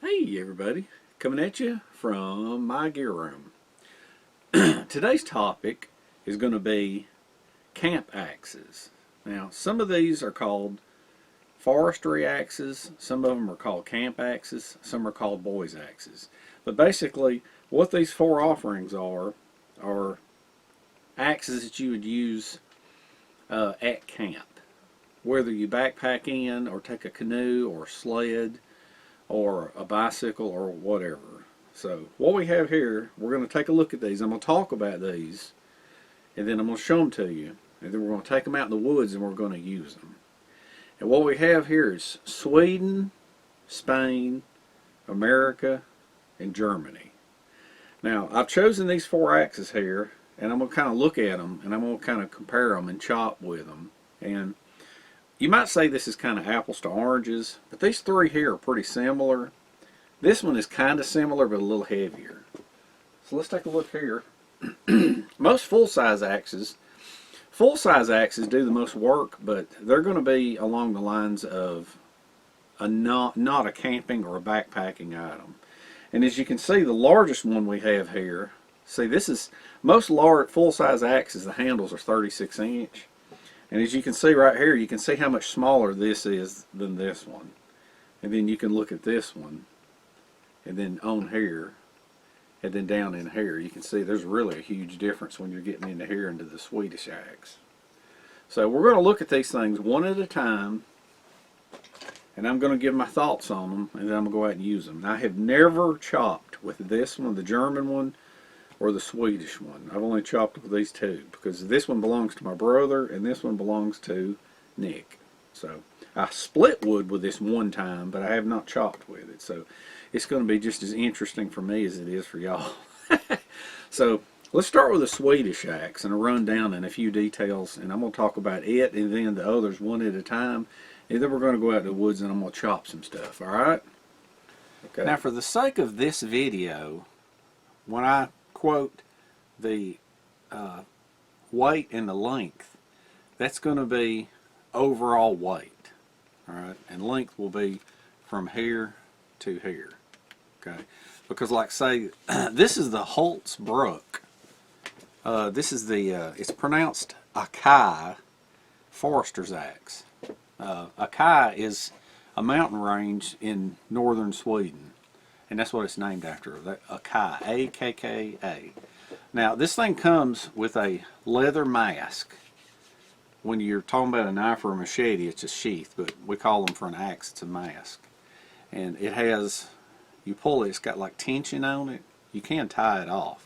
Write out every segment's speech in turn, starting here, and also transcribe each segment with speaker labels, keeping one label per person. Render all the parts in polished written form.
Speaker 1: Hey everybody, coming at you from my gear room. Today's topic is going to be camp axes. Now, some of these are called forestry axes, some of them are called camp axes, some are called boys axes. But basically, what these four offerings are axes that you would use at camp. Whether you backpack in or take a canoe or sled or a bicycle or whatever. So what we have here, we're going to take a look at these. I'm going to talk about these, and then I'm going to show them to you, and then we're going to take them out in the woods and we're going to use them. And what we have here is Sweden, Spain, America, and Germany. Now, I've chosen these four axes here, and I'm going to kind of look at them, and I'm going to kind of compare them and chop with them. And you might say this is kind of apples to oranges, but these three here are pretty similar. This one is kind of similar, but a little heavier. So let's take a look here. Most full-size axes do the most work, but they're going to be along the lines of not a camping or a backpacking item. And as you can see, the largest one we have here, see, this is most large full-size axes, the handles are 36 inch. And as you can see right here, you can see how much smaller this is than this one. And then you can look at this one, and then on here, and then down in here, you can see there's really a huge difference when you're getting into here into the Swedish Ax. So we're going to look at these things one at a time, and I'm going to give my thoughts on them, and then I'm going to go out and use them. Now, I have never chopped with this one, the German one, or the Swedish one. I've only chopped with these two because this one belongs to my brother and this one belongs to Nick. So I split wood with this one time, but I have not chopped with it. So it's going to be just as interesting for me as it is for y'all. So let's start with the Swedish Ax and a rundown and a few details, and I'm going to talk about it and then the others one at a time, and then we're going to go out to the woods and I'm going to chop some stuff. Alright? Okay. Now, for the sake of this video, when I quote the weight and the length, that's going to be overall weight, all right, and length will be from here to here, okay, because like say this is the Holtzbrook, this is the it's pronounced Akai Forester's Axe. Akai is a mountain range in northern Sweden, and that's what it's named after, Akai, A-K-K-A. Now, this thing comes with a leather mask. When you're talking about a knife or a machete, it's a sheath, but we call them for an axe, it's a mask. And it has, you pull it, it's got like tension on it. You can tie it off,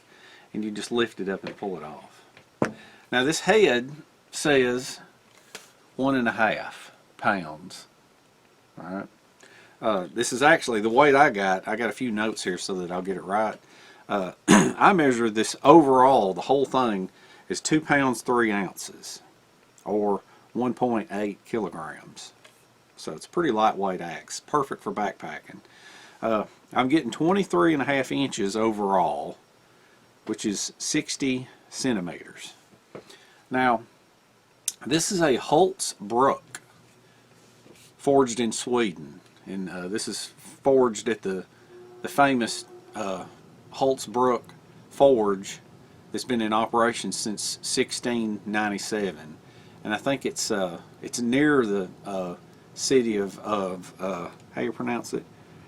Speaker 1: and you just lift it up and pull it off. Now, this head says 1.5 pounds, all right? This is actually the weight I got a few notes here so that I'll get it right. I measured this overall, the whole thing is 2 pounds 3 ounces or 1.8 kilograms. So it's a pretty lightweight axe, perfect for backpacking. I'm getting 23.5 inches overall, which is 60 centimeters. Now, this is a Holtzbrook, forged in Sweden. And this is forged at the famous Holtzbrook forge that's been in operation since 1697, and I think it's near the city of how you pronounce it?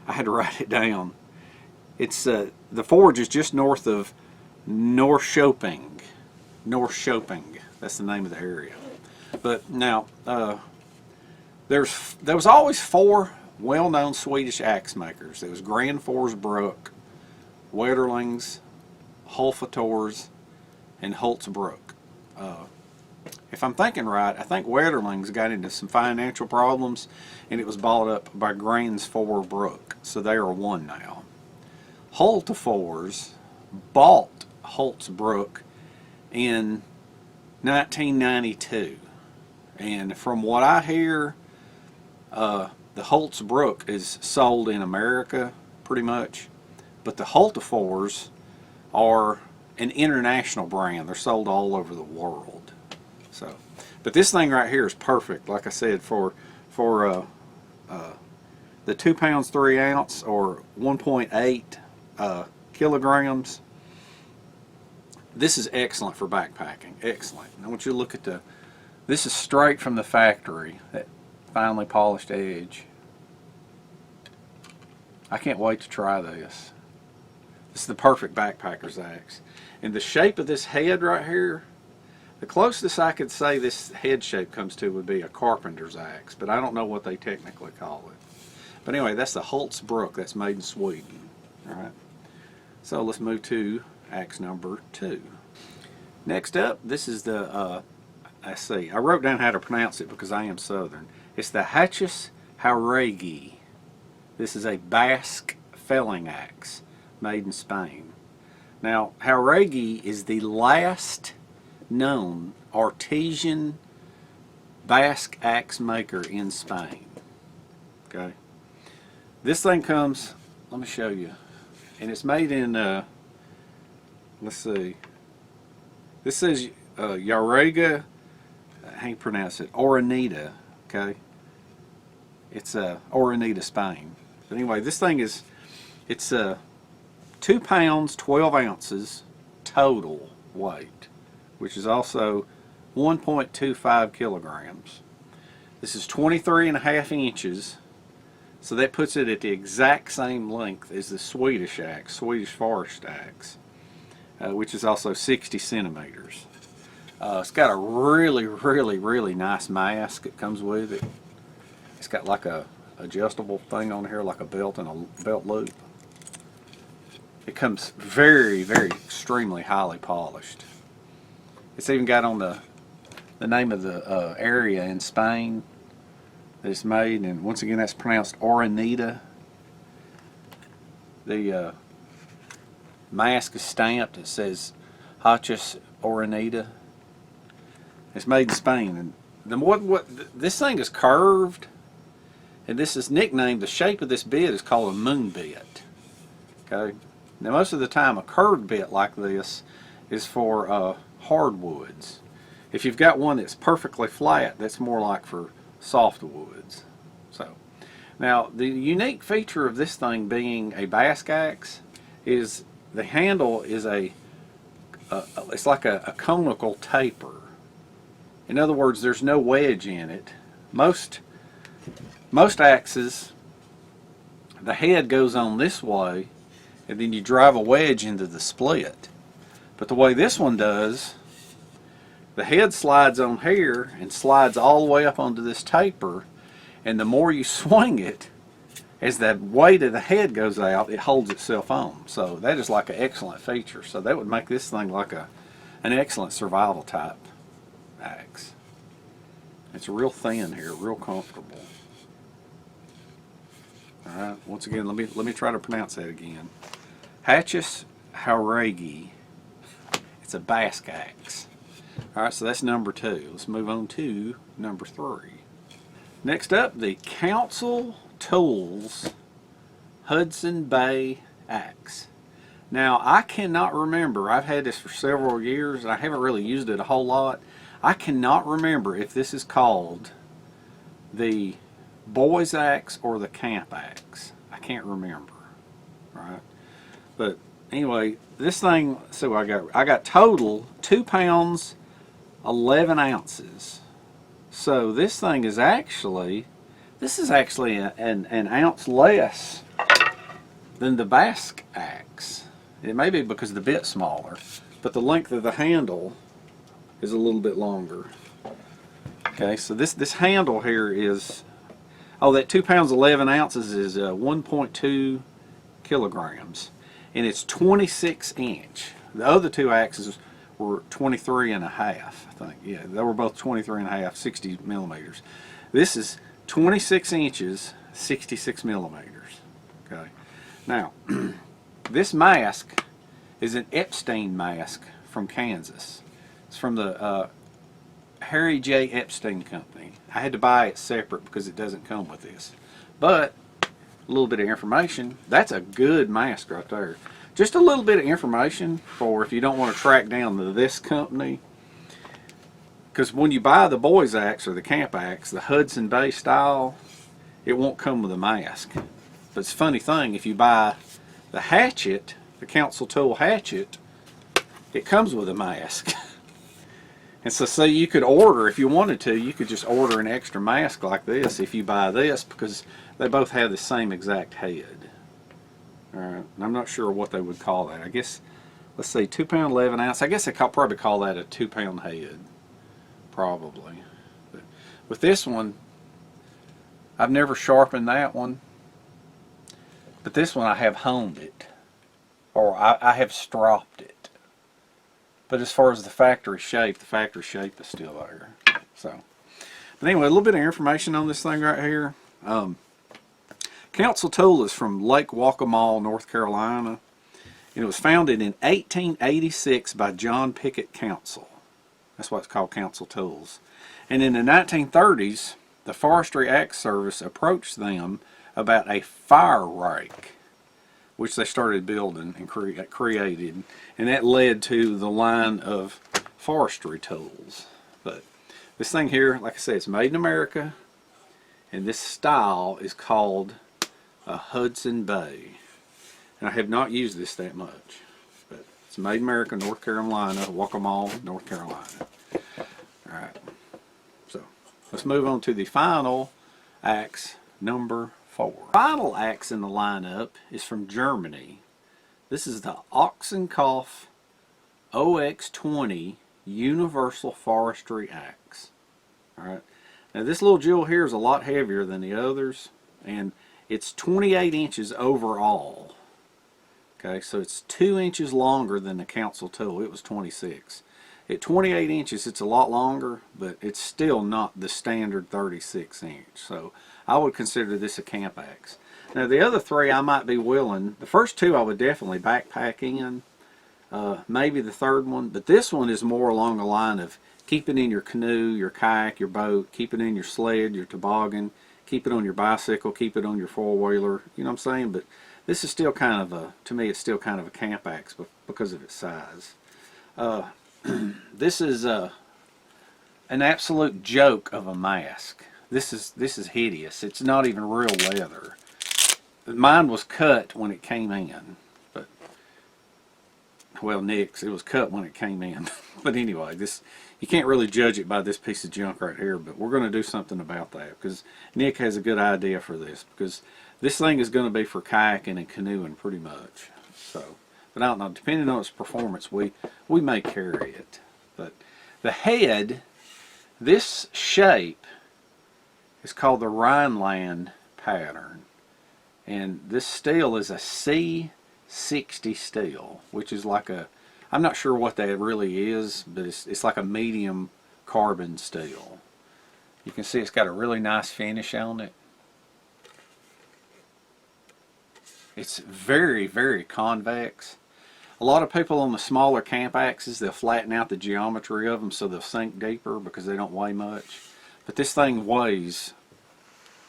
Speaker 1: I had to write it down. It's the forge is just north of Norrköping. Norrköping, that's the name of the area. But now there was always four well-known Swedish axe makers. There was Granforsbrook, Wetterlings, Hulfators, and Holtzbrook. If I'm thinking right, I think Wetterlings got into some financial problems and it was bought up by Granforsbrook, so they are one now. Hultafors bought Holtzbrook in 1992, and from what I hear, the Holtzbrook is sold in America pretty much, but the Hultafors are an international brand. They're sold all over the world. So, but this thing right here is perfect, like I said, for the 2 pounds 3 ounce or 1.8 kilograms. This is excellent for backpacking. Excellent. I want you to look at this is straight from the factory, that finely polished edge. I can't wait to try this. This is the perfect backpacker's axe. And the shape of this head right here, the closest I could say this head shape comes to would be a carpenter's axe, but I don't know what they technically call it. But anyway, that's the Hudson. That's made in Sweden. All right. So let's move to axe number 2. Next up, this is the, let's see, I wrote down how to pronounce it because I am Southern. It's the hatchets. This is a Basque felling axe made in Spain. Now, Jauregui is the last known artesian Basque axe maker in Spain. Okay. This thing comes, let me show you, and it's made in, let's see, this says Jauregui, how do you pronounce it? Oranita, okay? It's Oranita, Spain. But anyway, this thing is, it's 2 pounds 12 ounces total weight, which is also 1.25 kilograms. This is 23.5 inches, so that puts it at the exact same length as the Swedish Ax, Swedish Forest Ax, which is also 60 centimeters. It's got a really nice mask that comes with it. It's got like a adjustable thing on here, like a belt and a belt loop. It comes very extremely highly polished. It's even got on the name of the area in Spain that it's made, and once again that's pronounced Oranita. The mask is stamped. It says Hatchets Oranita. It's made in Spain, and this thing is curved, and this is nicknamed, the shape of this bit is called a moon bit. Okay. Now most of the time a curved bit like this is for hardwoods. If you've got one that's perfectly flat, that's more like for softwoods. So now the unique feature of this thing being a Basque axe is the handle is it's like a conical taper. In other words, there's no wedge in it. Most axes, the head goes on this way, and then you drive a wedge into the split. But the way this one does, the head slides on here and slides all the way up onto this taper, and the more you swing it, as the weight of the head goes out, it holds itself on. So that is like an excellent feature. So that would make this thing like an excellent survival type axe. It's real thin here, real comfortable. All right, once again, let me try to pronounce that again. Hatchets Jauregui. It's a Basque axe. All right, so that's number 2. Let's move on to number 3. Next up, the Council Tools Hudson Bay Ax. Now, I cannot remember. I've had this for several years, and I haven't really used it a whole lot. I cannot remember if this is called the Boys Axe or the Camp Axe. I can't remember. Right? But anyway, this thing, so I got total 2 pounds 11 ounces. So this thing is actually, an ounce less than the Basque axe. It may be because the bit's smaller, but the length of the handle is a little bit longer. Okay, so this handle here is, that 2 pounds 11 ounces is 1.2 kilograms, and it's 26 inch. The other 2 axes were 23.5, I think. Yeah, they were both 23.5, 60 millimeters. This is 26 inches, 66 millimeters. Okay. Now, this mask is an Epstein mask from Kansas. It's from the Harry J. Epstein Company. I had to buy it separate because it doesn't come with this. But a little bit of information. That's a good mask right there. Just a little bit of information for if you don't want to track down this company. Because when you buy the Boys Axe or the Camp Axe, the Hudson Bay style, it won't come with a mask. But it's a funny thing, if you buy the hatchet, the council tool hatchet, it comes with a mask. And so see, you could order, if you wanted to, you could just order an extra mask like this if you buy this, because they both have the same exact head. Alright, and I'm not sure what they would call that. I guess, let's see, 2 pound 11 ounce. I guess they probably call that a 2 pound head. Probably. But with this one, I've never sharpened that one. But this one I have honed it. Or I have stropped it. But as far as the factory shape is still there. So, but anyway, a little bit of information on this thing right here. Council tool is from Lake Waccamaw, North Carolina. And it was founded in 1886 by John Pickett Council. That's why it's called Council Tools. And in the 1930s, the Forestry Ax Service approached them about a fire rake, which they started building and created, and that led to the line of forestry tools. But this thing here, like I said, it's made in America, and this style is called a Hudson Bay. And I have not used this that much, but it's made in America, North Carolina, Waccamaw, North Carolina. Alright, so let's move on to the final axe, number 4. Final axe in the lineup is from Germany. This is the Ochsenkopf OX20 Universal Forestry Axe. Alright, now this little jewel here is a lot heavier than the others, and it's 28 inches overall. Okay, so it's 2 inches longer than the council tool. It was 26. At 28 inches, it's a lot longer, but it's still not the standard 36 inch. So I would consider this a camp axe. Now the other three I might be willing. The first two I would definitely backpack in. Maybe the third one, but this one is more along the line of keep it in your canoe, your kayak, your boat, keep it in your sled, your toboggan, keep it on your bicycle, keep it on your four-wheeler. You know what I'm saying? But this is still kind of a, to me, it's still kind of a camp axe because of its size. This is an absolute joke of a mask. This is hideous. It's not even real leather. Mine was cut when it came in, but well, Nick's, it was cut when it came in. But anyway, this, you can't really judge it by this piece of junk right here. But we're going to do something about that because Nick has a good idea for this, because this thing is going to be for kayaking and canoeing pretty much. So, but I don't know. Depending on its performance, we may carry it. But the head, this shape is called the Rhineland pattern, and this steel is a C60 steel, which is like a, I'm not sure what that really is, but it's like a medium carbon steel. You can see it's got a really nice finish on it. It's very, very convex. A lot of people on the smaller camp axes, they'll flatten out the geometry of them so they'll sink deeper because they don't weigh much. But this thing weighs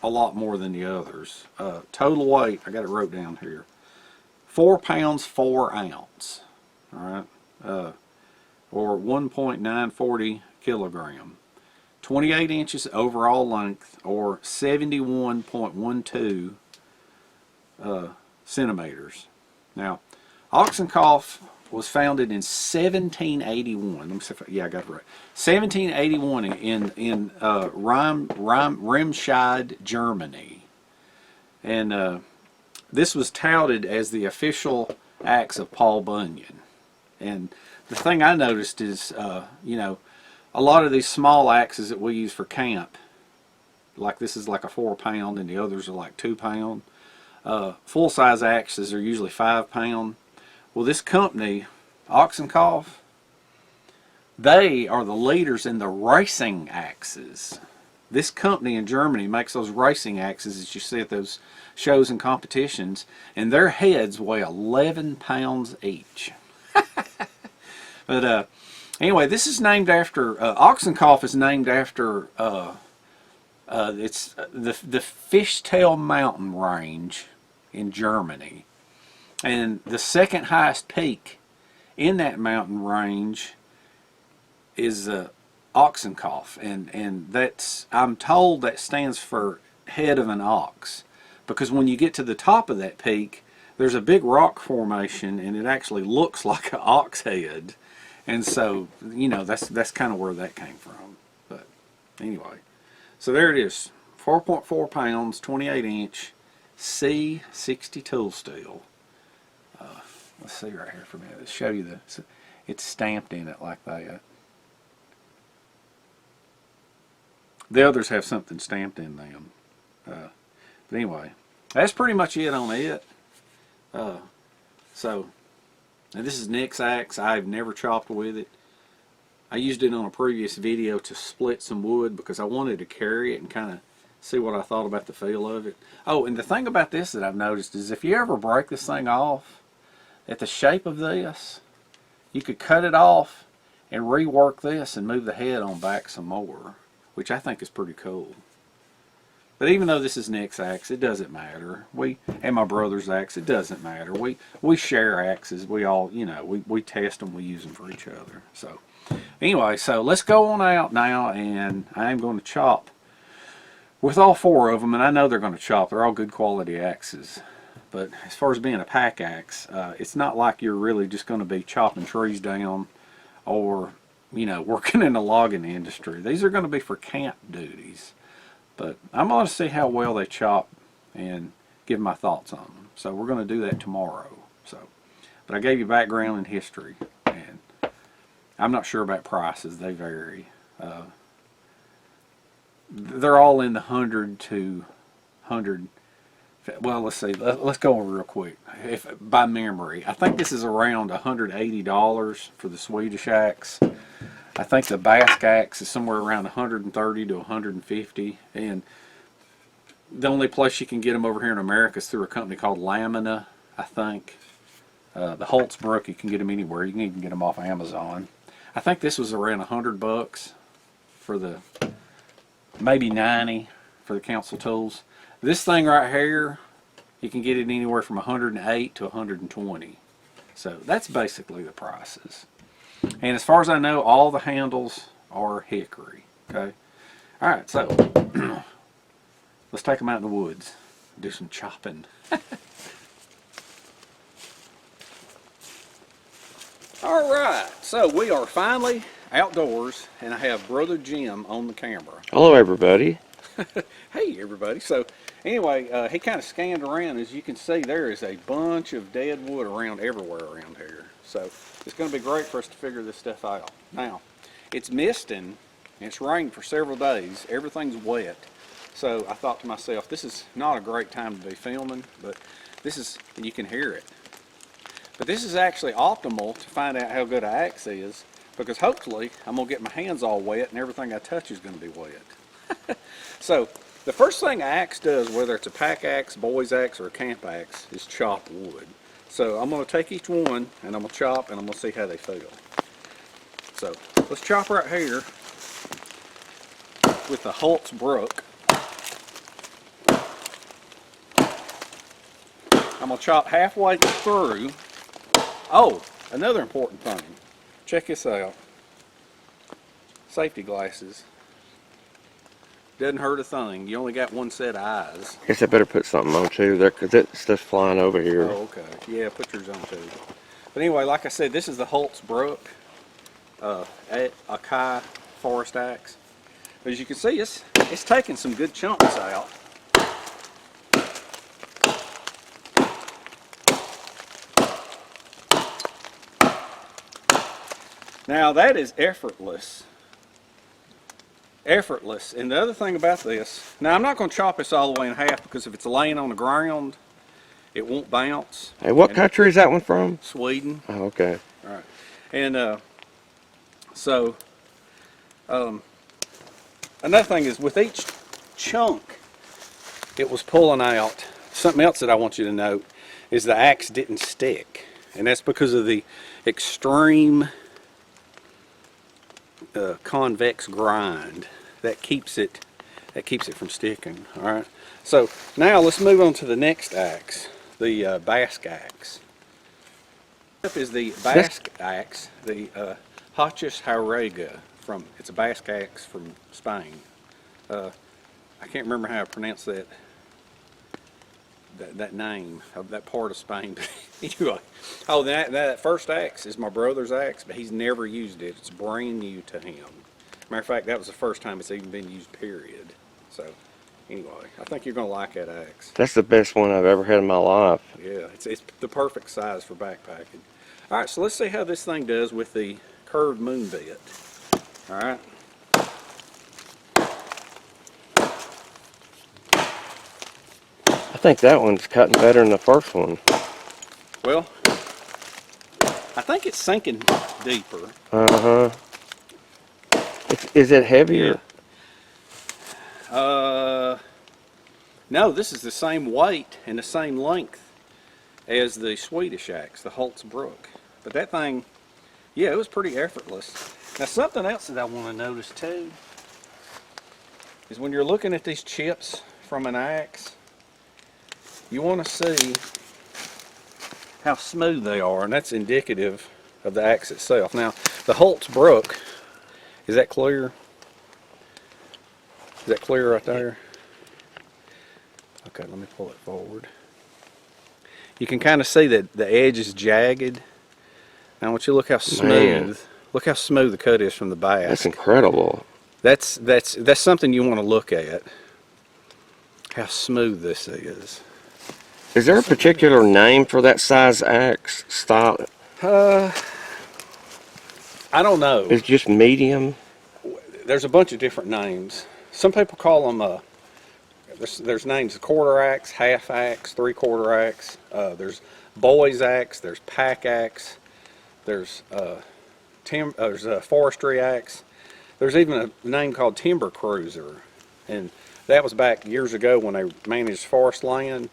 Speaker 1: a lot more than the others. Total weight, I got it wrote down here, 4 pounds 4 ounce. Alright, or 1.940 kilogram. 28 inches overall length, or 71.12 centimeters. Now, Ochsenkopf was founded in 1781. Let me see if I got it right. 1781 in Remscheid, Germany, and this was touted as the official axe of Paul Bunyan. And the thing I noticed is, you know, a lot of these small axes that we use for camp, like this is like a 4 pound, and the others are like 2 pound. Full-size axes are usually 5 pound. Well, this company, Ochsenkopf, they are the leaders in the racing axes. This company in Germany makes those racing axes that you see at those shows and competitions, and their heads weigh 11 pounds each. But anyway, this is named after, Ochsenkopf is named after, it's the Fishtail Mountain Range in Germany. And the second highest peak in that mountain range is Ochsenkopf, and that's, I'm told that stands for head of an ox, because when you get to the top of that peak, there's a big rock formation, and it actually looks like an ox head. And so, you know, that's kind of where that came from. But anyway, so there it is, 4.4 pounds, 28-inch C60 tool steel. Let's see right here for a minute. Let's show you it's stamped in it like that. The others have something stamped in them. But anyway, that's pretty much it on it. So, and this is Nick's axe. I've never chopped with it. I used it on a previous video to split some wood because I wanted to carry it and kind of see what I thought about the feel of it. Oh, and the thing about this that I've noticed is if you ever break this thing off, at the shape of this, you could cut it off and rework this and move the head on back some more, which I think is pretty cool. But even though this is Nick's axe, it doesn't matter. And my brother's axe, it doesn't matter. We share axes. We all, you know, we test them, we use them for each other. So anyway, so let's go on out now, and I am going to chop with all four of them, and I know they're going to chop. They're all good quality axes. But as far as being a pack axe, it's not like you're really just going to be chopping trees down or, you know, working in the logging industry. These are going to be for camp duties. But I'm going to see how well they chop and give my thoughts on them. So we're going to do that tomorrow. But I gave you background and history, and I'm not sure about prices. They vary. They're all in the 100 to 100. Well, let's see. Let's go over real quick. By memory, I think this is around $180 for the Swedish Ax. I think the Basque Ax is somewhere around 130 to 150, and the only place you can get them over here in America is through a company called Lamina, I think. The Holtzbrook, you can get them anywhere. You can even get them off Amazon. I think this was around $100 for the, maybe 90 for the council tools. This thing right here, you can get it anywhere from 108 to 120. So that's basically the prices. And as far as I know, all the handles are hickory. Okay. All right. So let's take them out in the woods, do some chopping. All right. So we are finally outdoors, and I have Brother Jim on the camera.
Speaker 2: Hello, everybody.
Speaker 1: Hey, everybody. So anyway, he kind of scanned around. As you can see, there is a bunch of dead wood around everywhere around here. So it's going to be great for us to figure this stuff out. Now, it's misting, and it's rained for several days. Everything's wet. So I thought to myself, this is not a great time to be filming, but this is, and you can hear it. But this is actually optimal to find out how good an axe is, because hopefully I'm going to get my hands all wet and everything I touch is going to be wet. So the first thing an axe does, whether it's a pack axe, boys axe, or a camp axe, is chop wood. So I'm going to take each one and I'm going to chop, and I'm going to see how they feel. So let's chop right here with the Holtzbrook. I'm going to chop halfway through. Oh, another important thing. Check this out. Safety glasses. Doesn't hurt a thing. You only got one set of eyes.
Speaker 2: Guess I better put something on too there, because that stuff's flying over here.
Speaker 1: Oh, okay. Yeah, put yours on too. But anyway, like I said, this is the Holtzbrook Akai forest axe. As you can see, it's taking some good chunks out. Now that is effortless. Effortless. And the other thing about this, now I'm not going to chop this all the way in half, because if it's laying on the ground, it won't bounce.
Speaker 2: Hey, what country is that one from?
Speaker 1: Sweden.
Speaker 2: Oh, okay.
Speaker 1: All right. And another thing is, with each chunk it was pulling out, something else that I want you to note is the axe didn't stick. And that's because of the extreme convex grind that keeps it from sticking. All right. So now let's move on to the next axe, the Basque axe. This is the Basque axe, the hatchets. It's a Basque axe from Spain. I can't remember how I pronounce that name of that part of Spain. Anyway, oh, that first axe is my brother's axe, but he's never used it. It's brand new to him. Matter of fact, that was the first time it's even been used, period. So, anyway, I think you're going to like that axe.
Speaker 2: That's the best one I've ever had in my life.
Speaker 1: Yeah, it's the perfect size for backpacking. All right, so let's see how this thing does with the curved moon bit. All right.
Speaker 2: I think that one's cutting better than the first one.
Speaker 1: Well, I think it's sinking deeper.
Speaker 2: Uh-huh. Is it heavier?
Speaker 1: Yeah. No, this is the same weight and the same length as the Swedish Ax, the Holtzbrook. But that thing, yeah, it was pretty effortless. Now, something else that I want to notice too is when you're looking at these chips from an axe, you want to see how smooth they are, and that's indicative of the axe itself. Now, the Holtzbrook, is that clear? Is that clear right there? Okay, let me pull it forward. You can kind of see that the edge is jagged. Now, I want you to look how smooth.
Speaker 2: Man.
Speaker 1: Look how smooth the cut is from the Basque.
Speaker 2: That's incredible.
Speaker 1: That's something you want to look at. How smooth this is.
Speaker 2: Is there a particular name for that size axe style?
Speaker 1: I don't know.
Speaker 2: It's just medium.
Speaker 1: There's a bunch of different names. Some people call them. There's names: quarter axe, half axe, 3/4 axe. There's boys axe. There's pack axe. There's a forestry axe. There's even a name called timber cruiser, and that was back years ago when they managed forest land.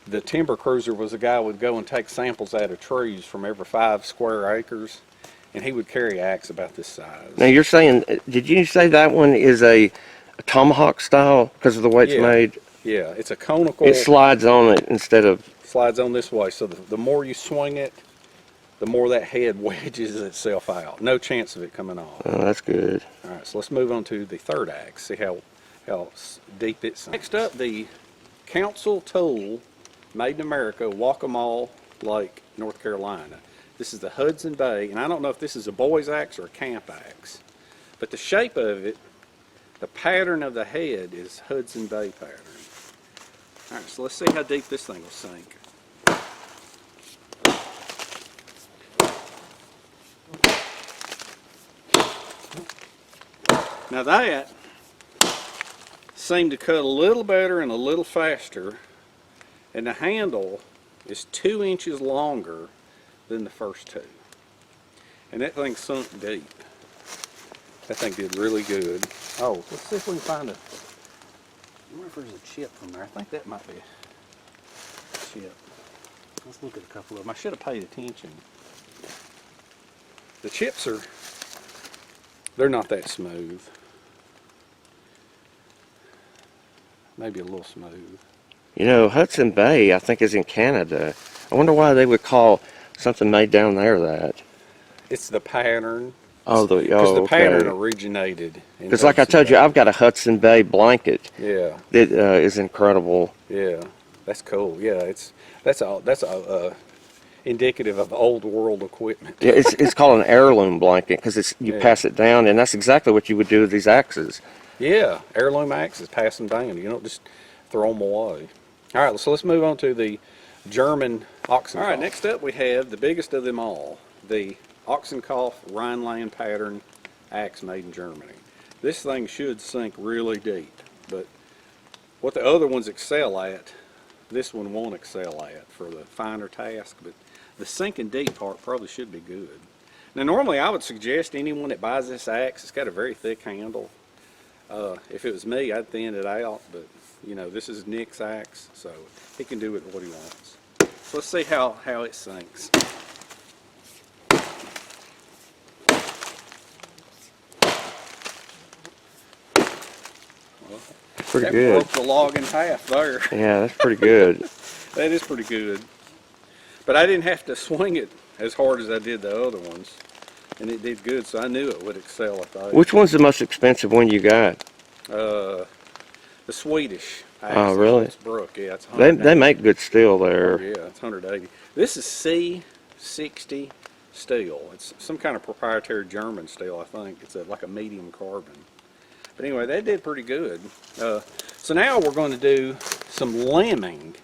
Speaker 1: The timber cruiser was a guy who would go and take samples out of trees from every 5 square acres, and he would carry an axe about this size.
Speaker 2: Now you're saying, did you say that one is a tomahawk style because of the way it's made?
Speaker 1: Yeah, it's a conical.
Speaker 2: It slides on it instead of...
Speaker 1: Slides on this way, so the more you swing it, the more that head wedges itself out. No chance of it coming off.
Speaker 2: Oh, that's good.
Speaker 1: All right, so let's move on to the third axe. See how deep it's. Next up, the Council Tool, made in America, Waccamaw Lake, North Carolina. This is the Hudson Bay, and I don't know if this is a boy's axe or a camp axe, but the shape of it, the pattern of the head is Hudson Bay pattern. All right, so let's see how deep this thing will sink. Now that seemed to cut a little better and a little faster, and the handle is 2 inches longer than the first two. And that thing sunk deep. That thing did really good. Oh, let's see if we can find I wonder if there's a chip from there. I think that might be a chip. Let's look at a couple of them. I should have paid attention. The chips they're not that smooth. Maybe a little smooth.
Speaker 2: You know, Hudson Bay, I think, is in Canada. I wonder why they would call something made down there that.
Speaker 1: It's the pattern.
Speaker 2: Oh,
Speaker 1: Because the
Speaker 2: okay.
Speaker 1: pattern originated in
Speaker 2: Because like I told you, I've got a Hudson Bay blanket.
Speaker 1: Yeah.
Speaker 2: That is incredible.
Speaker 1: Yeah, that's cool. Yeah, that's indicative of old world equipment.
Speaker 2: Yeah, it's called an heirloom blanket because you pass it down, and that's exactly what you would do with these axes.
Speaker 1: Yeah, heirloom axes, pass them down. You don't just throw them away. All right, so let's move on to the German Ochsenkopf. All right, next up we have the biggest of them all, the Ochsenkopf Rhineland pattern axe made in Germany. This thing should sink really deep, but what the other ones excel at, this one won't excel at for the finer task, but the sinking deep part probably should be good. Now normally I would suggest anyone that buys this axe, it's got a very thick handle. If it was me, I'd thin it out, but you know, this is Nick's axe, so he can do with what he wants. So let's see how it sinks.
Speaker 2: Pretty
Speaker 1: that
Speaker 2: good.
Speaker 1: Broke the log in half there.
Speaker 2: Yeah, that's pretty good.
Speaker 1: That is pretty good. But I didn't have to swing it as hard as I did the other ones. And it did good, so I knew it would excel at those.
Speaker 2: Which one's the most expensive one you got?
Speaker 1: The Swedish Ax.
Speaker 2: Oh, really?
Speaker 1: Brook, yeah, it's
Speaker 2: They make good steel
Speaker 1: Oh,
Speaker 2: there.
Speaker 1: yeah, it's 180. This is C60 steel. It's some kind of proprietary German steel, I think. It's like a medium carbon. But anyway, they did pretty good. So now we're going to do some limbing,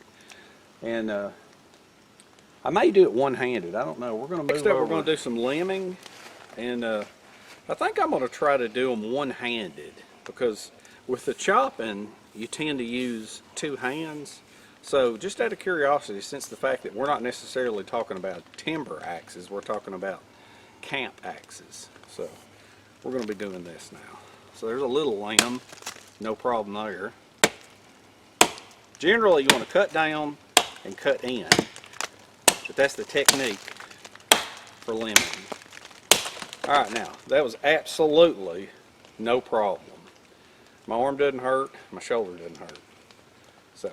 Speaker 1: and I may do it one-handed. I don't know. We're going to move over. We're going to do some limbing, and I think I'm going to try to do them one-handed, because with the chopping, you tend to use two hands. So just out of curiosity, since the fact that we're not necessarily talking about timber axes, we're talking about camp axes. So we're going to be doing this now. So there's a little limb, no problem there. Generally you want to cut down and cut in, but that's the technique for limbing. Alright, now that was absolutely no problem. My arm doesn't hurt, my shoulder doesn't hurt. So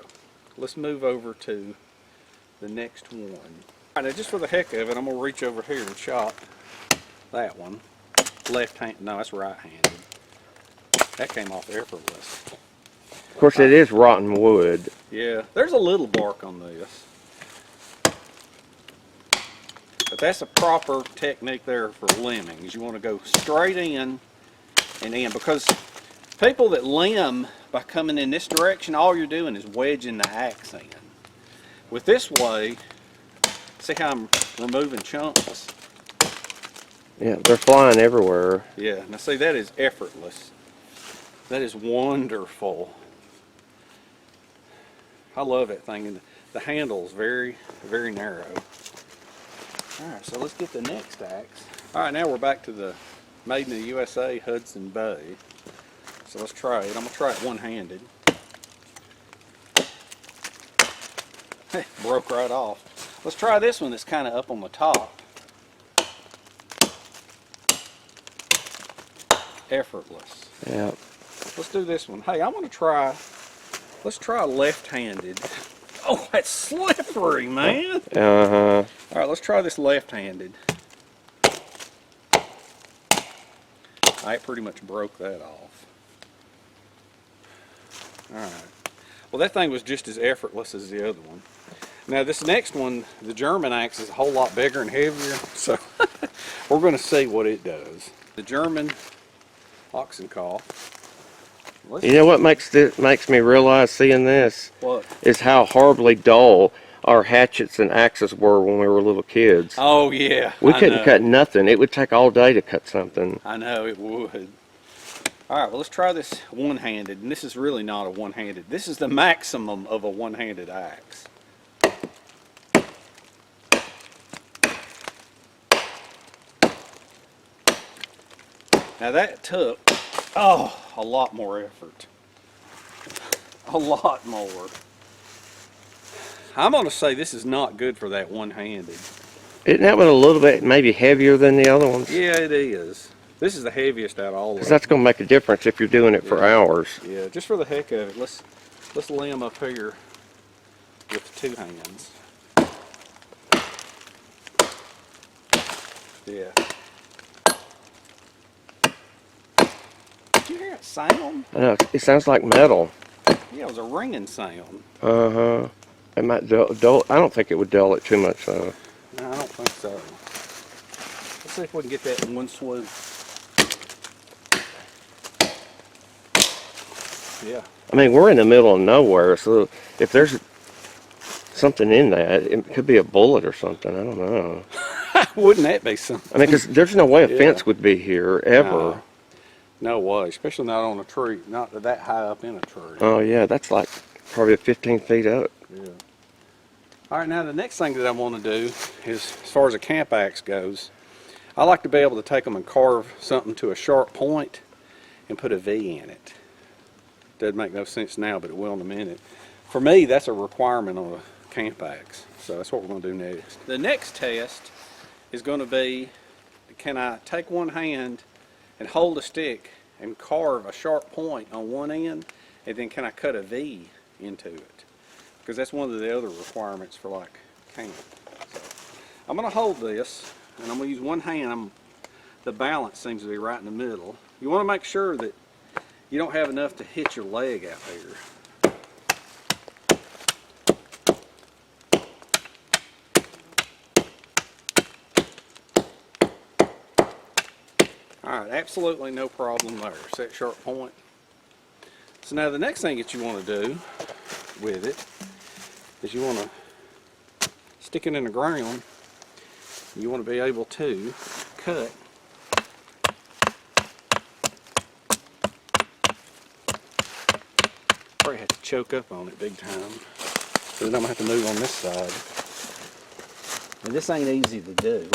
Speaker 1: let's move over to the next one. Alright, now just for the heck of it, I'm going to reach over here and chop that one. Left hand, no, that's right handed. That came off effortless.
Speaker 2: Of course, it is rotten wood.
Speaker 1: Yeah, there's a little bark on this. But that's a proper technique there for limbing, is you want to go straight in and in. Because people that limb by coming in this direction, all you're doing is wedging the axe in. With this way, see how I'm removing chunks?
Speaker 2: Yeah, they're flying everywhere.
Speaker 1: Yeah, now see, that is effortless. That is wonderful. I love that thing, and the handle's very, very narrow. Alright, so let's get the next axe. Alright, now we're back to the made in the USA Hudson Bay. So let's try it. I'm going to try it one-handed. Hey, broke right off. Let's try this one that's kind of up on the top. Effortless.
Speaker 2: Yeah.
Speaker 1: Let's do this one. Hey, I want to try, let's try left-handed. Oh, that's slippery, man.
Speaker 2: Uh-huh.
Speaker 1: All right, let's try this left-handed. I pretty much broke that off. All right. Well, that thing was just as effortless as the other one. Now, this next one, the German axe, is a whole lot bigger and heavier, so we're going to see what it does. The German oxen call.
Speaker 2: You know what makes me realize seeing this?
Speaker 1: What?
Speaker 2: Is how horribly dull our hatchets and axes were when we were little kids.
Speaker 1: Oh yeah.
Speaker 2: We couldn't cut nothing. It would take all day to cut something.
Speaker 1: I know it would. All right, well, let's try this one-handed, and this is really not a one-handed. This is the maximum of a one-handed axe. Now that took, a lot more effort. A lot more. I'm going to say this is not good for that one-handed.
Speaker 2: Isn't that one a little bit maybe heavier than the other ones?
Speaker 1: Yeah, it is. This is the heaviest out of all of them.
Speaker 2: Because that's going to make a difference if you're doing it for hours.
Speaker 1: Yeah, just for the heck of it, let's limb up here with two hands. Yeah. Did you hear that sound?
Speaker 2: I know, it sounds like metal.
Speaker 1: Yeah, it was a ringing sound.
Speaker 2: Uh-huh. It might dull. I don't think it would dull it too much, though.
Speaker 1: No, I don't think so. Let's see if we can get that in one swoop. Yeah.
Speaker 2: I mean, we're in the middle of nowhere, so if there's something in that, it could be a bullet or something. I don't know.
Speaker 1: Wouldn't that be something?
Speaker 2: I mean, because there's no way a fence would be here, ever.
Speaker 1: No way, especially not on a tree, not that high up in a tree.
Speaker 2: Oh, yeah, that's like probably 15 feet up.
Speaker 1: Yeah. All right, now the next thing that I want to do is, as far as a camp axe goes, I like to be able to take them and carve something to a sharp point and put a V in it. Doesn't make no sense now, but it will in a minute. For me, that's a requirement on a camp axe, so that's what we're going to do next. The next test is going to be, can I take one hand and hold a stick and carve a sharp point on one end, and then can I cut a V into it? Because that's one of the other requirements for like camp. So I'm going to hold this, and I'm going to use one hand. The balance seems to be right in the middle. You want to make sure that you don't have enough to hit your leg out here. Alright, absolutely no problem there. Set sharp point. So now the next thing that you want to do with it is you want to stick it in the ground. You want to be able to cut probably have to choke up on it big time. So then I'm going to have to move on this side. And this ain't easy to do.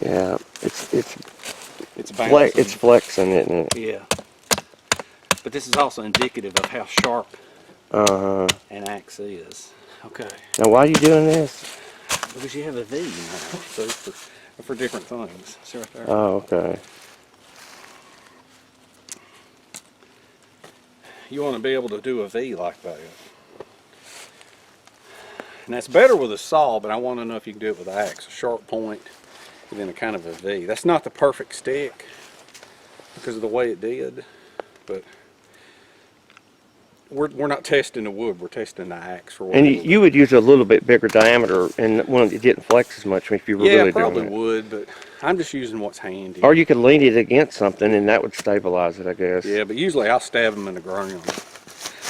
Speaker 2: Yeah,
Speaker 1: It's bouncing.
Speaker 2: it's flexing, isn't it?
Speaker 1: Yeah. But this is also indicative of how sharp an axe is. Okay.
Speaker 2: Now, why are you doing this?
Speaker 1: Because you have a V now, so for different things. See right there?
Speaker 2: Oh, okay.
Speaker 1: You want to be able to do a V like that. And that's better with a saw, but I want to know if you can do it with an axe. A sharp point, and then a kind of a V. That's not the perfect stick because of the way it did, but we're not testing the wood, we're testing the axe. For what
Speaker 2: And you would use a little bit bigger diameter and one that didn't flex as much if you were really doing it.
Speaker 1: Yeah, probably would, but I'm just using what's handy.
Speaker 2: Or you could lean it against something and that would stabilize it, I guess.
Speaker 1: Yeah, but usually I'll stab them in the ground.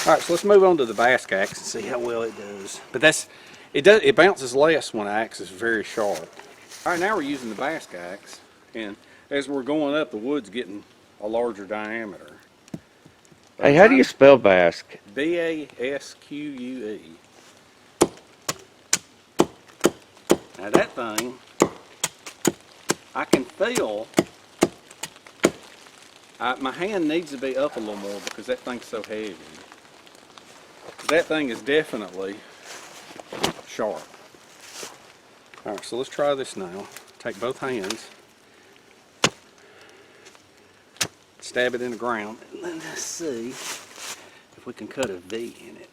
Speaker 1: Alright, so let's move on to the Basque axe and see how well it does. But it bounces less when an axe is very sharp. Alright, now we're using the Basque axe, and as we're going up, the wood's getting a larger diameter.
Speaker 2: Hey, how do you spell Basque?
Speaker 1: B-A-S-Q-U-E. Now that thing, I can feel, my hand needs to be up a little more because that thing's so heavy. That thing is definitely sharp. Alright, so let's try this now. Take both hands, stab it in the ground, and then let's see if we can cut a V in it.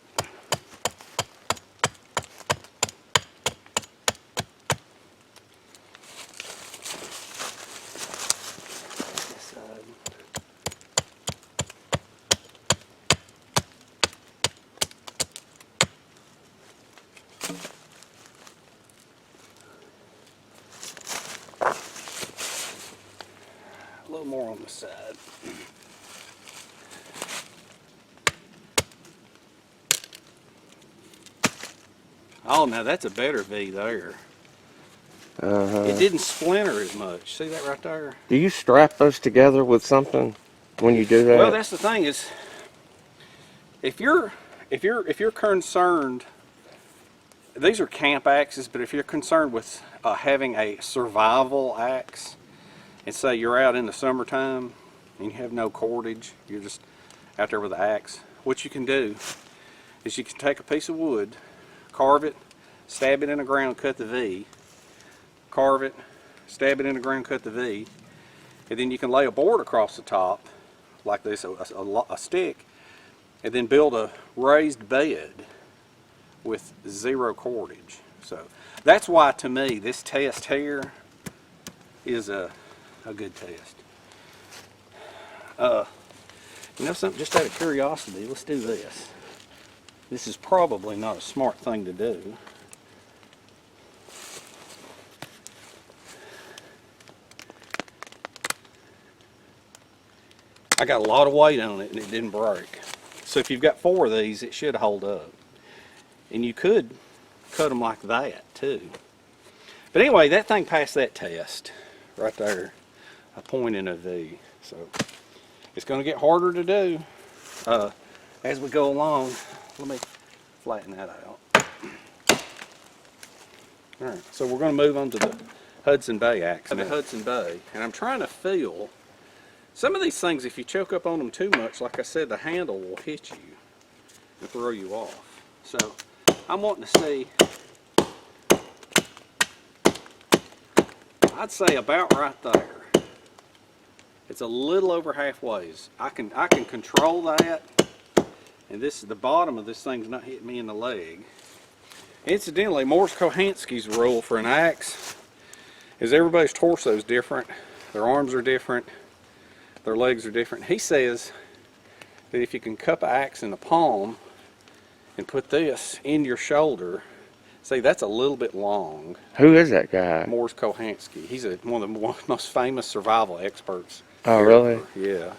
Speaker 1: This side. A little more on the side. Oh, now that's a better V there. It didn't splinter as much. See that right there?
Speaker 2: Do you strap those together with something when you do that?
Speaker 1: Well, that's the thing is, if you're concerned, these are camp axes, but if you're concerned with having a survival axe, and say you're out in the summertime and you have no cordage, you're just out there with the axe, what you can do is you can take a piece of wood, carve it, stab it in the ground, cut the V, carve it, stab it in the ground, cut the V, and then you can lay a board across the top like this, a stick, and then build a raised bed with zero cordage. So that's why, to me, this test here is a good test. You know something, just out of curiosity, let's do this. This is probably not a smart thing to do. I got a lot of weight on it and it didn't break. So if you've got 4 of these, it should hold up. And you could cut them like that too. But anyway, that thing passed that test right there. A point and a V. So it's going to get harder to do as we go along. Let me flatten that out. Alright, so we're going to move on to the Hudson Bay Ax. The Hudson Bay, and I'm trying to feel some of these things. If you choke up on them too much, like I said, the handle will hit you and throw you off. So I'm wanting to see, I'd say about right there. It's a little over halfway. I can control that, and this is the bottom of this thing's not hitting me in the leg. Incidentally, Morse Kohansky's rule for an axe is everybody's torso is different, their arms are different, their legs are different. He says that if you can cup an axe in the palm and put this in your shoulder, see, that's a little bit long.
Speaker 2: Who is that guy?
Speaker 1: Morris Kohansky. He's one of the most famous survival experts.
Speaker 2: Oh,
Speaker 1: ever.
Speaker 2: really?
Speaker 1: Yeah.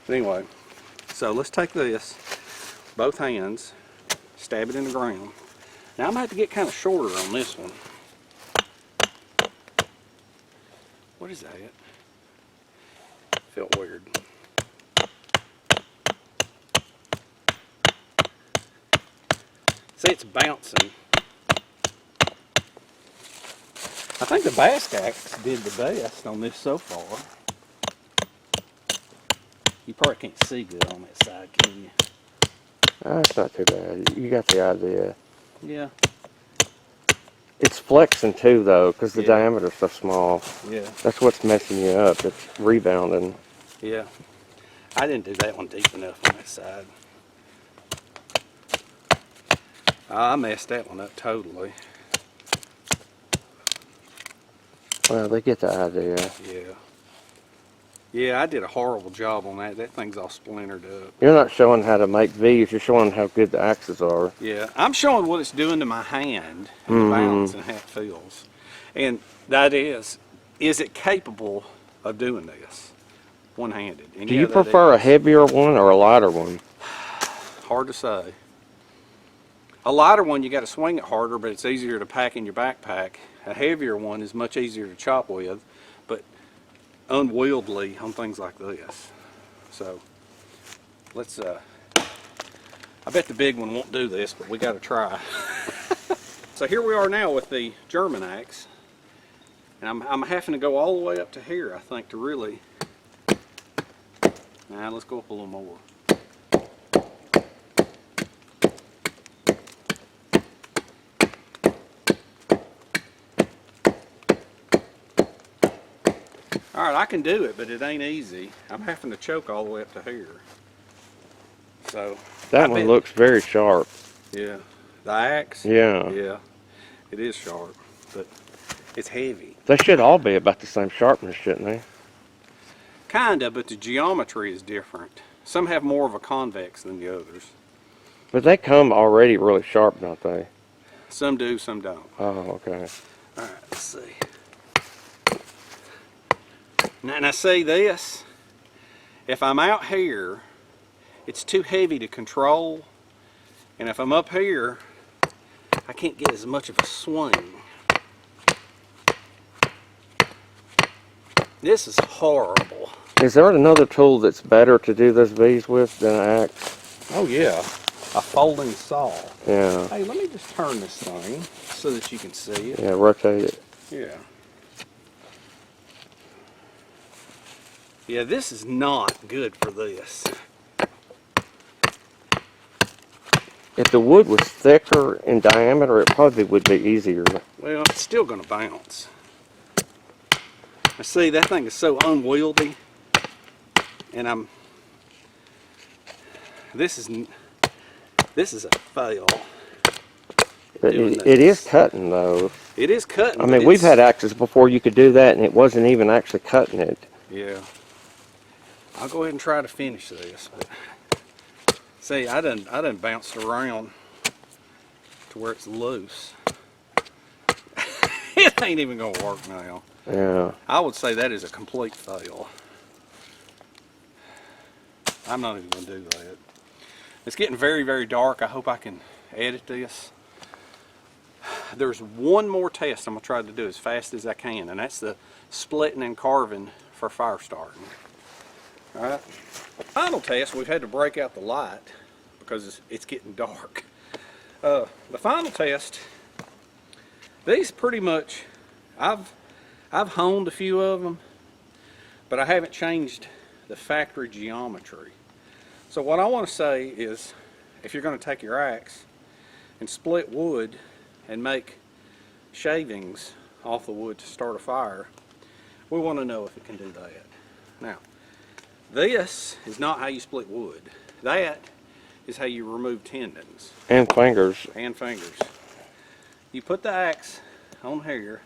Speaker 1: But anyway, so let's take this, both hands, stab it in the ground. Now I'm going to have to get kind of shorter on this one. What is that? Felt weird. See, it's bouncing. I think the Basque Ax did the best on this so far. You probably can't see good on that side, can you?
Speaker 2: That's not too bad. You got the idea.
Speaker 1: Yeah.
Speaker 2: It's flexing too, though, because the
Speaker 1: Yeah.
Speaker 2: diameter's so small.
Speaker 1: Yeah.
Speaker 2: That's what's messing you up. It's rebounding.
Speaker 1: Yeah. I didn't do that one deep enough on that side. I messed that one up totally.
Speaker 2: Well, they get the idea.
Speaker 1: Yeah. Yeah, I did a horrible job on that. That thing's all splintered up.
Speaker 2: You're not showing how to make V's. You're showing how good the axes are.
Speaker 1: Yeah, I'm showing what it's doing to my hand and
Speaker 2: Mhm.
Speaker 1: the balance and how it feels. And that is it capable of doing this one-handed? And
Speaker 2: Do
Speaker 1: yeah,
Speaker 2: you
Speaker 1: that
Speaker 2: prefer a
Speaker 1: is.
Speaker 2: heavier one or a lighter one?
Speaker 1: Hard to say. A lighter one, you got to swing it harder, but it's easier to pack in your backpack. A heavier one is much easier to chop with, but unwieldy on things like this. So let's I bet the big one won't do this, but we got to try. So here we are now with the German axe, and I'm having to go all the way up to here, I think, to really. Now let's go up a little more. Alright, I can do it, but it ain't easy. I'm having to choke all the way up to here. So
Speaker 2: That one looks very sharp.
Speaker 1: Yeah. The axe?
Speaker 2: Yeah.
Speaker 1: Yeah. It is sharp, but it's heavy.
Speaker 2: They should all be about the same sharpness, shouldn't they?
Speaker 1: Kinda, but the geometry is different. Some have more of a convex than the others.
Speaker 2: But they come already really sharp, don't they?
Speaker 1: Some do, some don't.
Speaker 2: Oh, okay.
Speaker 1: Alright, let's see. Now see this? If I'm out here, it's too heavy to control. And if I'm up here, I can't get as much of a swing. This is horrible.
Speaker 2: Is there another tool that's better to do those V's with than an axe?
Speaker 1: Oh yeah, a folding saw.
Speaker 2: Yeah.
Speaker 1: Hey, let me just turn this thing so that you can see it.
Speaker 2: Yeah, rotate it.
Speaker 1: Yeah. Yeah, this is not good for this.
Speaker 2: If the wood was thicker in diameter, it probably would be easier.
Speaker 1: Well, it's still going to bounce. Now see, that thing is so unwieldy, and this is a fail.
Speaker 2: But it is cutting, though.
Speaker 1: It is cutting.
Speaker 2: I mean, we've had axes before you could do that, and it wasn't even actually cutting it.
Speaker 1: Yeah. I'll go ahead and try to finish this. But see, I done bounced around to where it's loose. It ain't even gonna work now.
Speaker 2: Yeah.
Speaker 1: I would say that is a complete fail. I'm not even gonna do that. It's getting very, very dark. I hope I can edit this. There's one more test I'm gonna try to do as fast as I can, and that's the splitting and carving for fire starting. Alright. Final test, we've had to break out the light because it's getting dark. The final test, these pretty much, I've honed a few of them, but I haven't changed the factory geometry. So what I want to say is, if you're going to take your axe and split wood and make shavings off the wood to start a fire, we want to know if it can do that. Now, this is not how you split wood. That is how you remove tendons.
Speaker 2: And fingers.
Speaker 1: And fingers. You put the axe on here,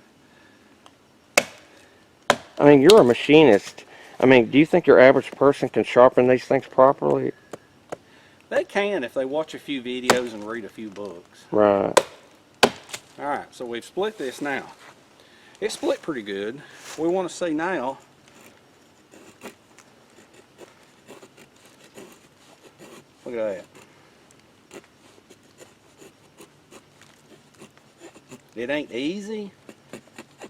Speaker 2: I mean, you're a machinist. I mean, do you think your average person can sharpen these things properly?
Speaker 1: They can if they watch a few videos and read a few books.
Speaker 2: Right.
Speaker 1: Alright, so we've split this now. It split pretty good. We want to see now, look at that. It ain't easy,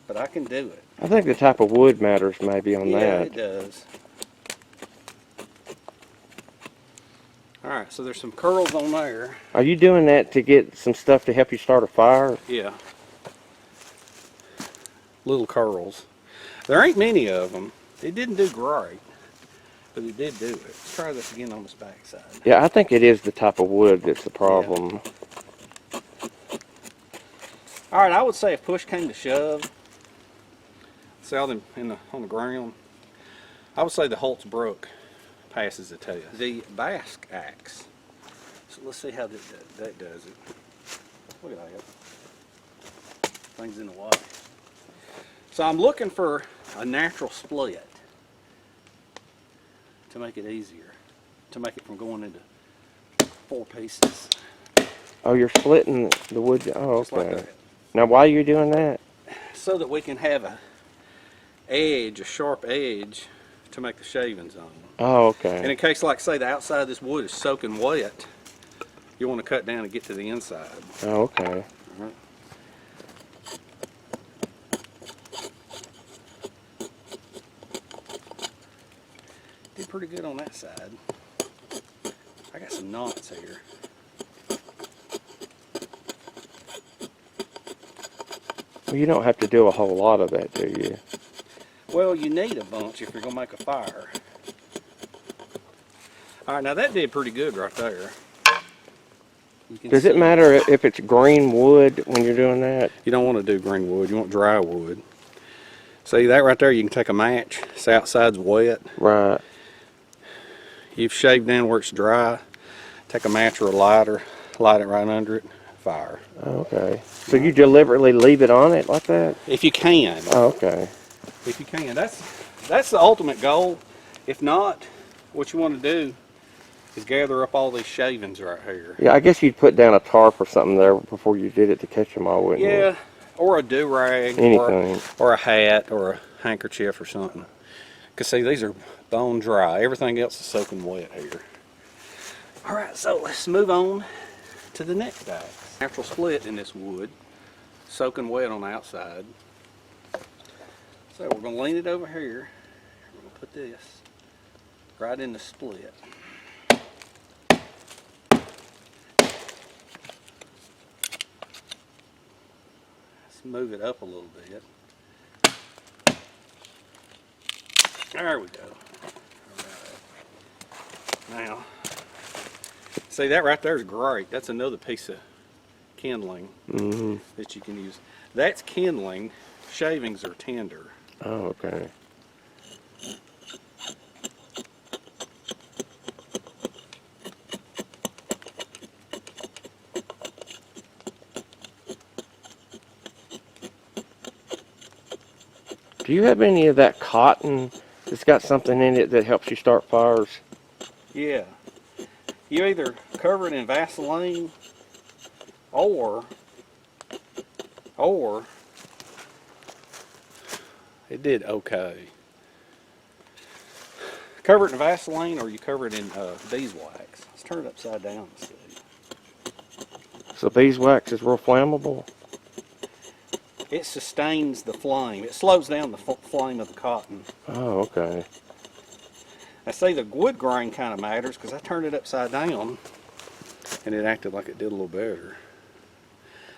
Speaker 1: but I can do it.
Speaker 2: I think the type of wood matters maybe on
Speaker 1: Yeah,
Speaker 2: that.
Speaker 1: it does. Alright, so there's some curls on there.
Speaker 2: Are you doing that to get some stuff to help you start a fire?
Speaker 1: Yeah. Little curls. There ain't many of them. It didn't do great, but it did do it. Let's try this again on this back side.
Speaker 2: Yeah, I think it is the type of wood that's the problem.
Speaker 1: Yeah. Alright, I would say if push came to shove, sell them on the ground, I would say the Holtzbrook passes the test. The Basque Ax. So let's see how that does it. Look at that. Thing's in the way. So I'm looking for a natural split to make it easier, to make it from going into 4 pieces.
Speaker 2: Oh, you're splitting the wood. Oh,
Speaker 1: Just like
Speaker 2: okay.
Speaker 1: that.
Speaker 2: Now, why are you doing that?
Speaker 1: So that we can have a sharp edge to make the shavings on.
Speaker 2: Oh,
Speaker 1: And
Speaker 2: okay.
Speaker 1: in case, like say, the outside of this wood is soaking wet, you want to cut down and get to the inside.
Speaker 2: Oh, okay.
Speaker 1: Alright. Did pretty good on that side. I got some knots here.
Speaker 2: Well, you don't have to do a whole lot of that, do you?
Speaker 1: Well, you need a bunch if you're going to make a fire. Alright, now that did pretty good right there. You can
Speaker 2: Does it
Speaker 1: see-
Speaker 2: matter if it's green wood when you're doing that?
Speaker 1: You don't want to do green wood, you want dry wood. See that right there, you can take a match, this outside's wet.
Speaker 2: Right.
Speaker 1: You've shaved down where it's dry, take a match or a lighter, light it right under it, fire.
Speaker 2: Oh, okay. So you deliberately leave it on it like that?
Speaker 1: If you can.
Speaker 2: Oh, okay.
Speaker 1: If you can. That's the ultimate goal. If not, what you want to do is gather up all these shavings right here.
Speaker 2: Yeah, I guess you'd put down a tarp or something there before you did it to catch them all, wouldn't you?
Speaker 1: Yeah, or a do-rag,
Speaker 2: Anything.
Speaker 1: or a hat, or a handkerchief or something. Because see, these are bone dry. Everything else is soaking wet here. Alright, so let's move on to the next axe. Natural split in this wood, soaking wet on the outside. So we're going to lean it over here. We're going to put this right in the split. Let's move it up a little bit. There we go. All right. Now, see that right there is great. That's another piece of kindling that you can use. That's kindling. Shavings are tender.
Speaker 2: Oh, okay. Do you have any of that cotton that's got something in it that helps you start fires?
Speaker 1: Yeah. You either cover it in Vaseline or it did okay. Cover it in Vaseline or you cover it in beeswax. Let's turn it upside down and see.
Speaker 2: So beeswax is real flammable?
Speaker 1: It sustains the flame. It slows down the flame of the cotton.
Speaker 2: Oh, okay.
Speaker 1: I say the wood grain kind of matters because I turned it upside down and it acted like it did a little better.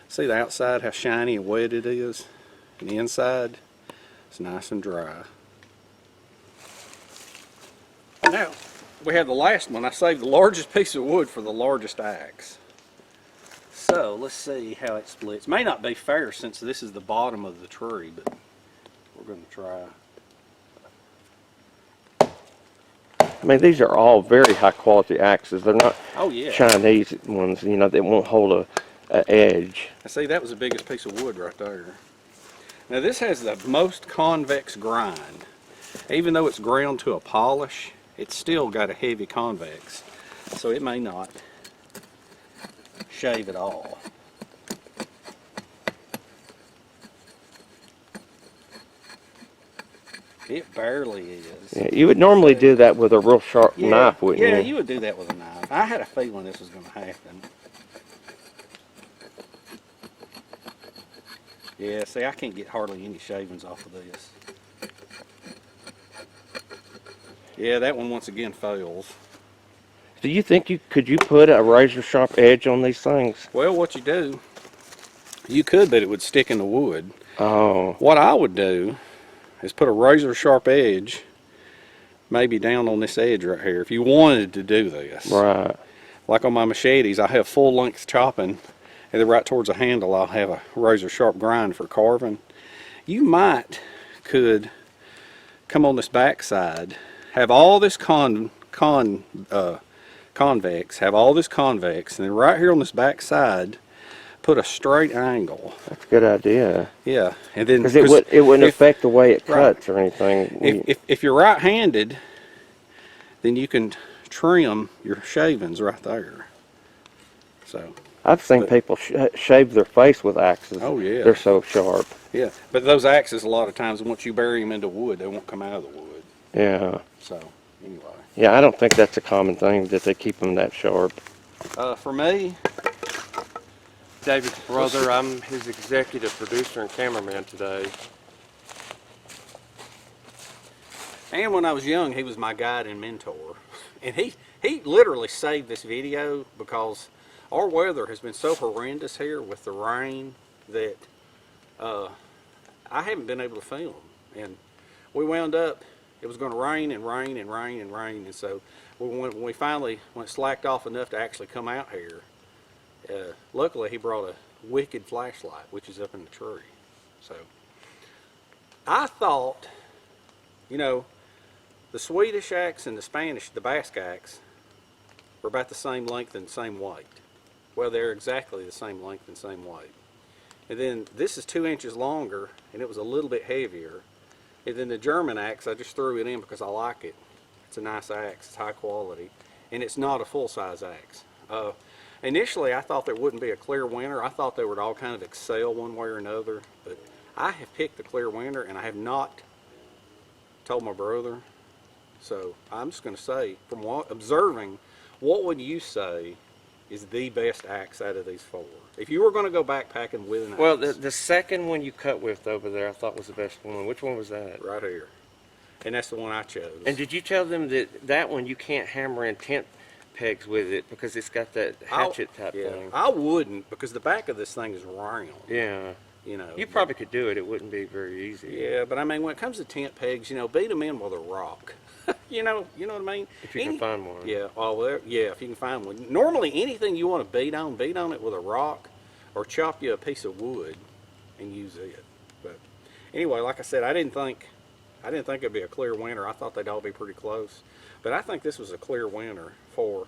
Speaker 1: See the outside, how shiny and wet it is? And the inside, it's nice and dry. Now, we have the last one. I saved the largest piece of wood for the largest axe. So, let's see how it splits. May not be fair since this is the bottom of the tree, but we're going to try.
Speaker 2: I mean, these are all very high quality axes. They're not
Speaker 1: Oh yeah.
Speaker 2: Chinese ones, you know, that won't hold a edge.
Speaker 1: I see that was the biggest piece of wood right there. Now this has the most convex grind. Even though it's ground to a polish, it's still got a heavy convex. So it may not shave at all. It barely is.
Speaker 2: Yeah, you would normally do that with a real sharp knife, wouldn't you?
Speaker 1: Yeah, you would do that with a knife. I had a feeling this was going to happen. Yeah, see, I can't get hardly any shavings off of this. Yeah, that one once again fails.
Speaker 2: Do you think you put a razor sharp edge on these things?
Speaker 1: Well, what you do, you could, but it would stick in the wood.
Speaker 2: Oh.
Speaker 1: What I would do is put a razor sharp edge maybe down on this edge right here if you wanted to do this.
Speaker 2: Right.
Speaker 1: Like on my machetes, I have full length chopping, and then right towards the handle I'll have a razor sharp grind for carving. You could come on this back side, have all this convex, have all this convex, and then right here on this back side put a straight angle.
Speaker 2: That's a good idea.
Speaker 1: Yeah, and then
Speaker 2: because it wouldn't affect the way it cuts or anything.
Speaker 1: If you're right-handed, then you can trim your shavings right there. So
Speaker 2: I've seen people shave their face with axes.
Speaker 1: Oh yeah,
Speaker 2: they're so sharp.
Speaker 1: Yeah, but those axes, a lot of times, once you bury them into wood, they won't come out of the wood.
Speaker 2: Yeah.
Speaker 1: So anyway.
Speaker 2: Yeah, I don't think that's a common thing that they keep them that sharp.
Speaker 1: For me,
Speaker 3: David's brother. I'm his executive producer and cameraman today.
Speaker 1: and when I was young, he was my guide and mentor. And he literally saved this video because our weather has been so horrendous here with the rain that I haven't been able to film. And we wound up, it was going to rain and rain and rain and rain. And so when we finally, when it slacked off enough to actually come out here, luckily he brought a wicked flashlight, which is up in the tree. So I thought, you know, the Swedish axe and the Spanish, the Basque axe, were about the same length and same weight. Well, they're exactly the same length and same weight. And then this is 2 inches longer, and it was a little bit heavier. And then the German axe, I just threw it in because I like it. It's a nice axe, it's high quality, and it's not a full-size axe. Initially, I thought there wouldn't be a clear winner. I thought they would all kind of excel one way or another, but I have picked the clear winner, and I have not told my brother. So I'm just going to say, from observing, what would you say is the best axe out of these four? If you were going to go backpacking with an axe.
Speaker 3: Well, the second one you cut with over there, I thought was the best one. Which one was that?
Speaker 1: Right here. And that's the one I chose.
Speaker 3: And did you tell them that one you can't hammer in tent pegs with it because it's got that hatchet type thing?
Speaker 1: I wouldn't, because the back of this thing is round.
Speaker 3: Yeah.
Speaker 1: You know.
Speaker 3: You probably could do it. It wouldn't be very easy.
Speaker 1: Yeah, but I mean, when it comes to tent pegs, you know, beat them in with a rock. you know what I mean?
Speaker 3: If you can find one.
Speaker 1: Yeah, yeah, if you can find one. Normally, anything you want to beat on it with a rock, or chop you a piece of wood and use it. But anyway, like I said, I didn't think it'd be a clear winner. I thought they'd all be pretty close. But I think this was a clear winner for,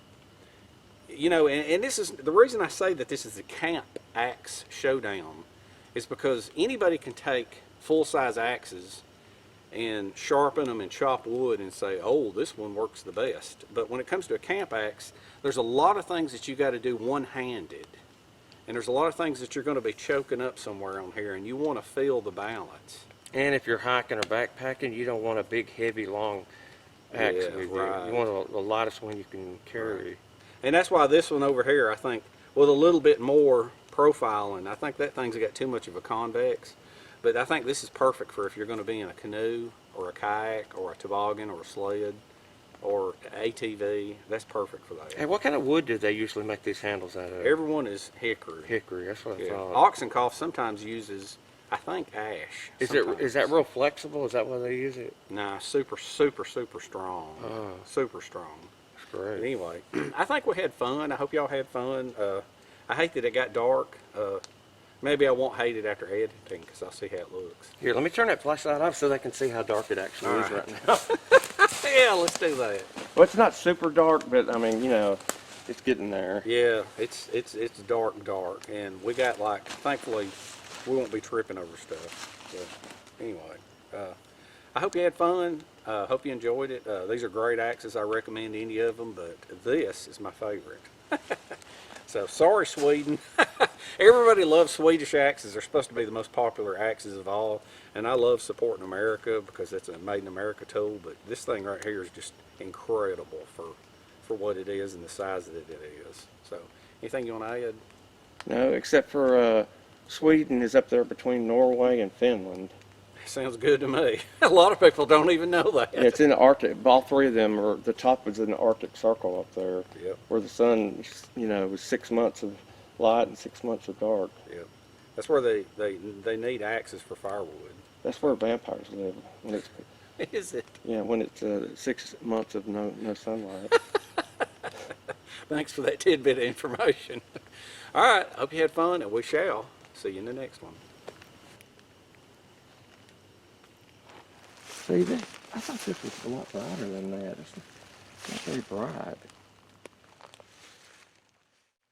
Speaker 1: you know, and this is the reason I say that this is the camp axe showdown, is because anybody can take full-size axes and sharpen them and chop wood and say, oh, this one works the best. But when it comes to a camp axe, there's a lot of things that you got to do one-handed. And there's a lot of things that you're going to be choking up somewhere on here, and you want to feel the balance.
Speaker 3: And if you're hiking or backpacking, you don't want a big, heavy, long axe with you. You want the lightest one you can carry.
Speaker 1: Right. And that's why this one over here, I think, with a little bit more profiling, I think that thing's got too much of a convex. But I think this is perfect for if you're going to be in a canoe or a kayak or a toboggan or a sled or ATV. That's perfect for that.
Speaker 3: Hey, what kind of wood do they usually make these handles out of?
Speaker 1: Everyone is hickory.
Speaker 3: Hickory, that's what I thought.
Speaker 1: Oxencoff sometimes uses, I think, ash.
Speaker 3: Is that real flexible? Is that why they use it?
Speaker 1: Nah, super strong.
Speaker 3: Oh.
Speaker 1: Super strong.
Speaker 3: That's great.
Speaker 1: But anyway, I think we had fun. I hope y'all had fun. I hate that it got dark. Maybe I won't hate it after editing because I'll see how it looks.
Speaker 3: Here, let me turn that flashlight off so they can see how dark it actually is right now.
Speaker 1: Yeah, let's do that.
Speaker 3: Well, it's not super dark, but I mean, you know, it's getting there.
Speaker 1: Yeah, it's dark, and we got, like, thankfully, we won't be tripping over stuff. So, anyway, I hope you had fun. Hope you enjoyed it. These are great axes. I recommend any of them, but this is my favorite. So, sorry, Sweden. Everybody loves Swedish axes. They're supposed to be the most popular axes of all, and I love supporting America because it's a made in America tool, but this thing right here is just incredible for what it is and the size that it is. So, anything you want to add?
Speaker 2: No, except for Sweden is up there between Norway and Finland.
Speaker 1: Sounds good to me. A lot of people don't even know that.
Speaker 2: Yeah, it's in the Arctic. All three of them are, the top is in the Arctic Circle up there,
Speaker 1: Yep.
Speaker 2: where the sun, you know, was 6 months of light and 6 months of dark.
Speaker 1: Yep. That's where they need axes for firewood.
Speaker 2: That's where vampires live. When it's,
Speaker 1: Is it?
Speaker 2: yeah, when it's 6 months of no sunlight.
Speaker 1: Thanks for that tidbit of information. All right. Hope you had fun, and we shall see you in the next one.
Speaker 2: See, I thought this was a lot brighter than that. It's not very bright.